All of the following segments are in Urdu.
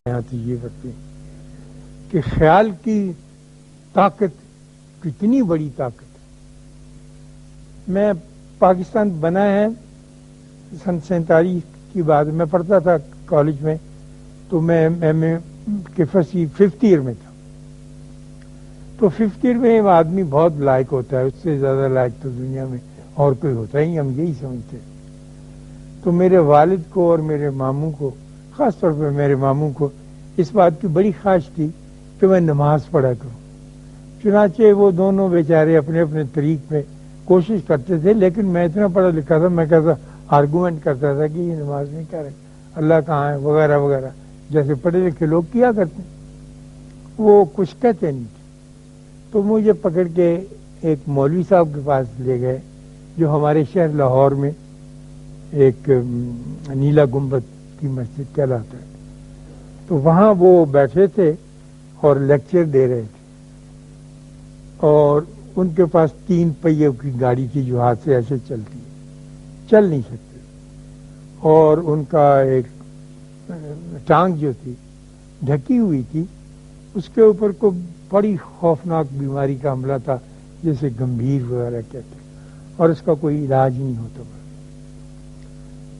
یہاں تو یہ بتائیں کہ خیال کی طاقت کتنی بڑی طاقت ہے. میں پاکستان بنا ہے سن 47 کی بات. میں پڑھتا تھا کالج میں تو میں ایم اے کے فصل 5th ایئر میں تھا. تو 5th ایئر میں آدمی بہت لائق ہوتا ہے, اس سے زیادہ لائق تو دنیا میں اور کوئی ہوتا ہی, ہم یہی سمجھتے. تو میرے والد کو اور میرے ماموں کو, خاص طور پہ میرے ماموں کو, اس بات کی بڑی خواہش تھی کہ میں نماز پڑھا کروں. چنانچہ وہ دونوں بیچارے اپنے اپنے طریق میں کوشش کرتے تھے, لیکن میں اتنا پڑھا لکھا تھا, میں کہتا آرگومنٹ کرتا تھا کہ یہ نماز نہیں کر رہے, اللہ کہاں ہے وغیرہ وغیرہ, جیسے پڑھے لکھے لوگ کیا کرتے. وہ کچھ کہتے نہیں تھے. تو مجھے پکڑ کے ایک مولوی صاحب کے پاس لے گئے جو ہمارے شہر لاہور میں ایک نیلا گنبد کی مسجد کہلاتا ہے. تو وہاں وہ بیٹھے تھے اور لیکچر دے رہے تھے, اور ان کے پاس 3 پہیوں کی گاڑی تھی جو ہاتھ سے ایسے چلتی ہے, چل نہیں سکتے, اور ان کا ایک ٹانگ جو تھی ڈھکی ہوئی تھی, اس کے اوپر کو بڑی خوفناک بیماری کا حملہ تھا جیسے گمبھیر وغیرہ کہتے, اور اس کا کوئی علاج نہیں ہوتا.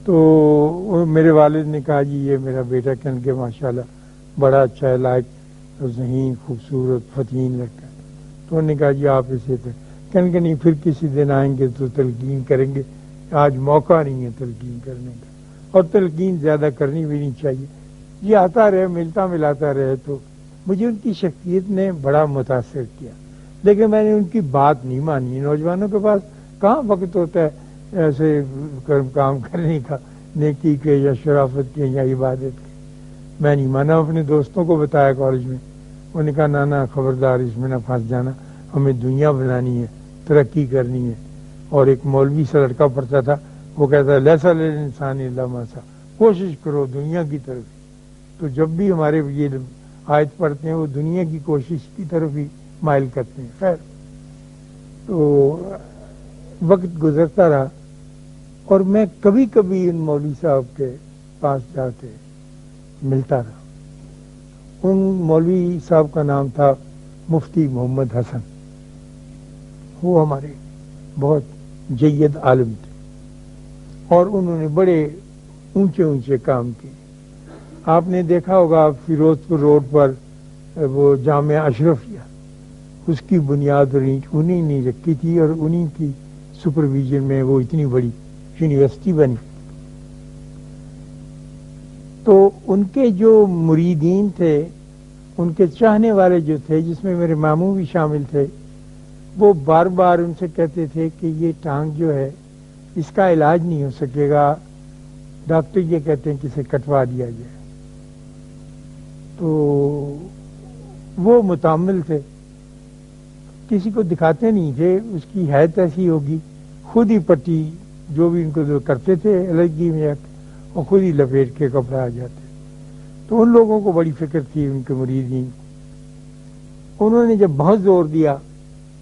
تو میرے والد نے کہا جی یہ میرا بیٹا کہنے کے ماشاءاللہ بڑا اچھا ہے, لائق ذہین خوبصورت فتین لڑکا ہے. تو انہوں نے کہا جی آپ اسے کہنے کے نہیں, پھر کسی دن آئیں گے تو تلقین کریں گے, آج موقع نہیں ہے تلقین کرنے کا, اور تلقین زیادہ کرنی بھی نہیں چاہیے. یہ آتا رہے, ملتا ملاتا رہے. تو مجھے ان کی شخصیت نے بڑا متاثر کیا, لیکن میں نے ان کی بات نہیں مانی. نوجوانوں کے پاس کہاں وقت ہوتا ہے ایسے کام کرنے کا, نیکی کے یا شرافت کے یا عبادت کے. میں نہیں مانا. اپنے دوستوں کو بتایا کالج میں, انہوں نے کہا نانا خبردار اس میں نہ پھنس جانا, ہمیں دنیا بنانی ہے, ترقی کرنی ہے. اور ایک مولوی سا لڑکا پڑھتا تھا, وہ کہتا ہے لیسا للانسان الا ما سعی, کوشش کرو دنیا کی طرف. تو جب بھی ہمارے یہ آیت پڑھتے ہیں وہ دنیا کی کوشش کی طرف ہی مائل کرتے ہیں. خیر, تو وقت گزرتا رہا, اور میں کبھی کبھی ان مولوی صاحب کے پاس جا کے ملتا رہا. ان مولوی صاحب کا نام تھا مفتی محمد حسن. وہ ہمارے بہت جید عالم تھے, اور انہوں نے بڑے اونچے اونچے کام کیے. آپ نے دیکھا ہوگا فیروز پور روڈ پر وہ جامعہ اشرفیہ, اس کی بنیاد انہیں نے رکھی تھی, اور انہیں کی سپرویژن میں وہ اتنی بڑی یونیورسٹی بنی. تو ان کے جو مریدین تھے, ان کے چاہنے والے جو تھے, جس میں میرے ماموں بھی شامل تھے, وہ بار بار ان سے کہتے تھے کہ یہ ٹانگ جو ہے اس کا علاج نہیں ہو سکے گا, ڈاکٹر یہ کہتے ہیں کہ اسے کٹوا دیا جائے. تو وہ متعمل تھے, کسی کو دکھاتے نہیں تھے, اس کی حیثیت ایسی ہوگی, خود ہی پٹی جو بھی ان کو جو کرتے تھے الرجی میں, اور خود ہی لپیٹ کے کپڑا آ جاتے. تو ان لوگوں کو بڑی فکر تھی ان کے مریدین. انہوں نے جب بہت زور دیا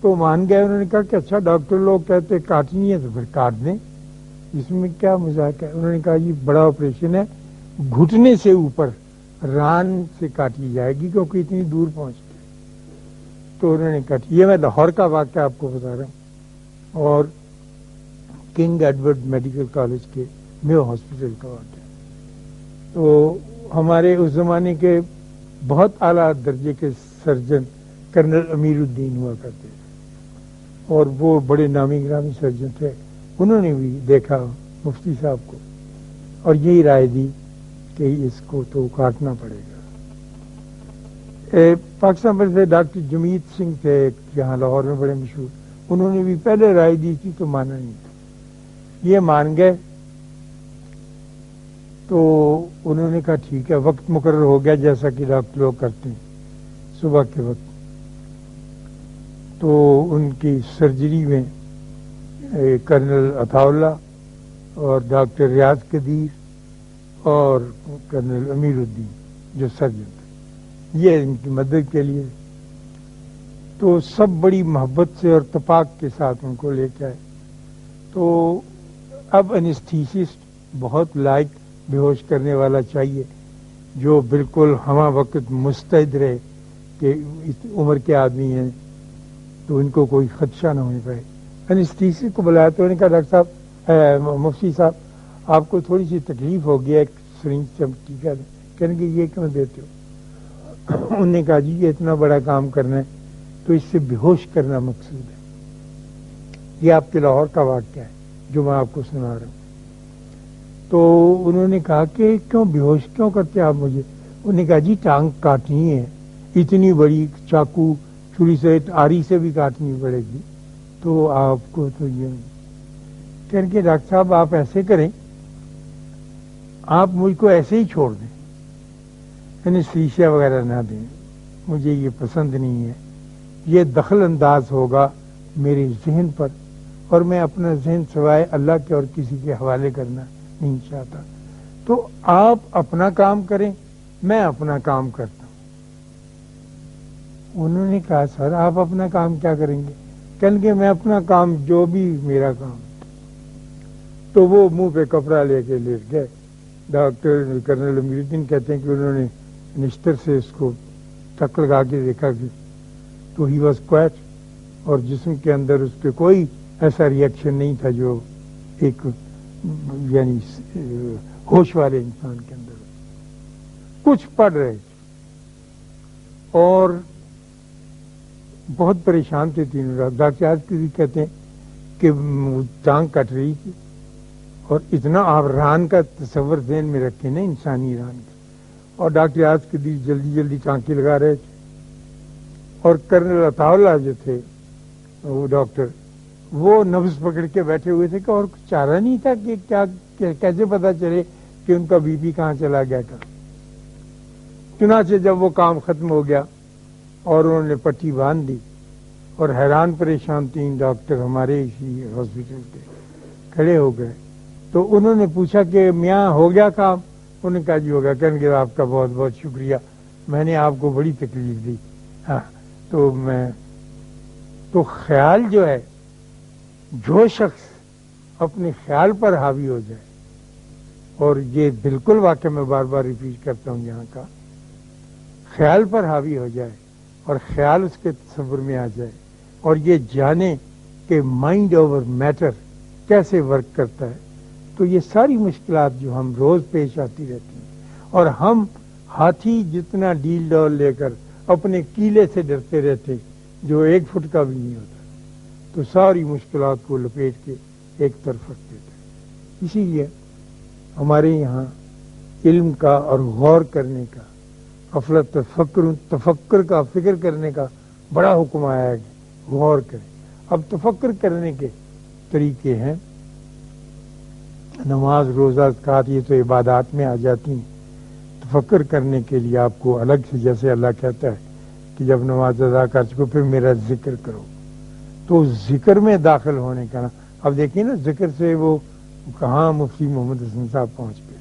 تو مان گئے. انہوں نے کہا کہ اچھا ڈاکٹر لوگ کہتے کاٹنی ہے تو پھر کاٹ دیں, اس میں کیا مذاق ہے. انہوں نے کہا یہ بڑا آپریشن ہے, گھٹنے سے اوپر ران سے کاٹی جائے گی کیونکہ اتنی دور پہنچ گئی. تو انہوں نے کاٹی. یہ میں لاہور کا واقعہ آپ کو بتا رہا ہوں, اور کنگ ایڈورڈ میڈیکل کالج کے میو ہاسپٹل کا واقعہ. تو ہمارے اس زمانے کے بہت اعلیٰ درجے کے سرجن کرنل امیر الدین ہوا کرتے تھے, اور وہ بڑے نامی گرامی سرجن تھے. انہوں نے بھی دیکھا مفتی صاحب کو, اور یہی رائے دی کہ اس کو تو کاٹنا پڑے گا. پاکستان میں سے ڈاکٹر جمیت سنگھ تھے یہاں لاہور میں بڑے مشہور, انہوں نے بھی پہلے رائے دی تھی تو مانا نہیں تھا. یہ مان گئے. تو انہوں نے کہا ٹھیک ہے, وقت مقرر ہو گیا جیسا کہ ڈاکٹر لوگ کرتے ہیں صبح کے وقت. تو ان کی سرجری میں کرنل عطا اللہ اور ڈاکٹر ریاض قدیر اور کرنل امیر الدین جو سرجن تھے, یہ ان کی مدد کے لیے. تو سب بڑی محبت سے اور اتفاق کے ساتھ ان کو لے کے آئے. تو اب انستھیسسٹ بہت لائق بے ہوش کرنے والا چاہیے, جو بالکل ہمہ وقت مستعد رہے کہ اس عمر کے آدمی ہیں تو ان کو کوئی خدشہ نہ ہو پائے. انستھیسی کو بلایا تو انہوں نے کہا ڈاکٹر صاحب مفتی صاحب آپ کو تھوڑی سی تکلیف ہو گیا ایک سرنج چمکی کا. کہنے کہ یہ کیوں دیتے ہو؟ انہوں نے کہا جی یہ اتنا بڑا کام کرنا ہے تو اس سے بے ہوش کرنا مقصود ہے. یہ آپ کے لاہور کا واقعہ ہے جو میں آپ کو سنا رہا ہوں. تو انہوں نے کہا کہ کیوں بے ہوش کیوں کرتے آپ مجھے؟ انہوں نے کہا جی ٹانگ کاٹنی ہے اتنی بڑی چاقو چھری سے آری سے بھی کاٹنی پڑے گی تو آپ کو تو یہ کہنے کہ ڈاکٹر صاحب آپ ایسے کریں آپ مجھ کو ایسے ہی چھوڑ دیں انستھیشیا وغیرہ نہ دیں مجھے یہ پسند نہیں ہے. یہ دخل انداز ہوگا میرے ذہن پر اور میں اپنا ذہن سوائے اللہ کے اور کسی کے حوالے کرنا نہیں چاہتا. تو آپ اپنا کام کریں میں اپنا کام کرتا ہوں. انہوں نے کہا سر آپ اپنا کام کیا کریں گے؟ کہنے کہ میں اپنا کام جو بھی میرا کام. تو وہ منہ پہ کپڑا لے کے لیٹ گئے. ڈاکٹر کرنل امیر الدین کہتے ہیں کہ انہوں نے نشتر سے اس کو ٹک لگا کے دیکھا کہ تو ہی واز کوائٹ اور جسم کے اندر اس پہ کوئی ایسا ریئیکشن نہیں تھا جو ایک یعنی ہوش والے انسان کے اندر. کچھ پڑھ رہے تھے اور بہت پریشان تھے تینوں. ڈاکٹر آج کہتے ہیں کہ ٹانگ کٹ رہی تھی اور اتنا آپ ران کا تصور ذہن میں رکھیں نا انسانی ران کا. اور ڈاکٹر آج کے دن جلدی جلدی ٹانکے لگا رہے تھے اور کرنل عطا اللہ جو تھے وہ ڈاکٹر وہ نبض پکڑ کے بیٹھے ہوئے تھے کہ اور کچھ چارہ نہیں تھا کہ کیا کیسے پتا چلے کہ ان کا بی پی کہاں چلا گیا تھا. چنانچہ جب وہ کام ختم ہو گیا اور انہوں نے پٹی باندھ دی اور حیران پریشان تین ڈاکٹر ہمارے اسی ہاسپٹل کے کھڑے ہو گئے. تو انہوں نے پوچھا کہ میاں ہو گیا کام؟ انہوں نے کہا جی ہو گیا. کہنے کہ آپ کا بہت بہت شکریہ میں نے آپ کو بڑی تکلیف دی. ہاں تو خیال جو ہے جو شخص اپنے خیال پر حاوی ہو جائے اور یہ بالکل واقعہ میں بار بار ریپیٹ کرتا ہوں یہاں کا خیال پر حاوی ہو جائے اور خیال اس کے تصور میں آ جائے اور یہ جانے کہ مائنڈ اوور میٹر کیسے ورک کرتا ہے تو یہ ساری مشکلات جو ہم روز پیش آتی رہتی ہیں اور ہم ہاتھی جتنا ڈیل ڈول لے کر اپنے کیلے سے ڈرتے رہتے جو 1 فٹ کا بھی نہیں ہوتا تو ساری مشکلات کو لپیٹ کے ایک طرف رکھ دیتے ہیں. اسی لیے ہمارے یہاں علم کا اور غور کرنے کا غفلت تفکر کا فکر کرنے کا بڑا حکم آیا ہے کہ غور کریں. اب تفکر کرنے کے طریقے ہیں نماز روزہ زکوٰۃ یہ تو عبادات میں آ جاتی ہیں. تفکر کرنے کے لیے آپ کو الگ سے جیسے اللہ کہتا ہے کہ جب نماز ادا کر چکو پھر میرا ذکر کرو تو ذکر میں داخل ہونے کا نا اب دیکھیں نا ذکر سے وہ کہاں مفتی محمد حسن صاحب پہنچ گئے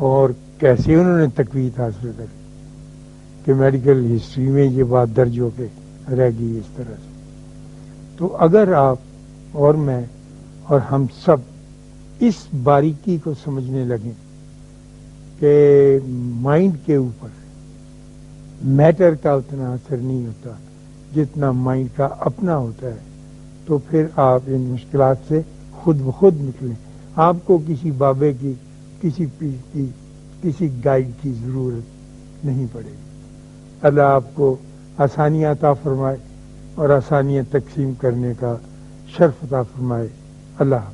اور کیسے انہوں نے تقویت حاصل کری کہ میڈیکل ہسٹری میں یہ بات درج ہو کے رہ گئی اس طرح سے. تو اگر آپ اور میں اور ہم سب اس باریکی کو سمجھنے لگیں کہ مائنڈ کے اوپر میٹر کا اتنا اثر نہیں ہوتا جتنا مائنڈ کا اپنا ہوتا ہے تو پھر آپ ان مشکلات سے خود بخود نکلیں. آپ کو کسی بابے کی کسی پیر کی کسی گائیڈ کی ضرورت نہیں پڑے گی. اللہ آپ کو آسانیاں عطا فرمائے اور آسانیاں تقسیم کرنے کا شرف عطا فرمائے. اللہ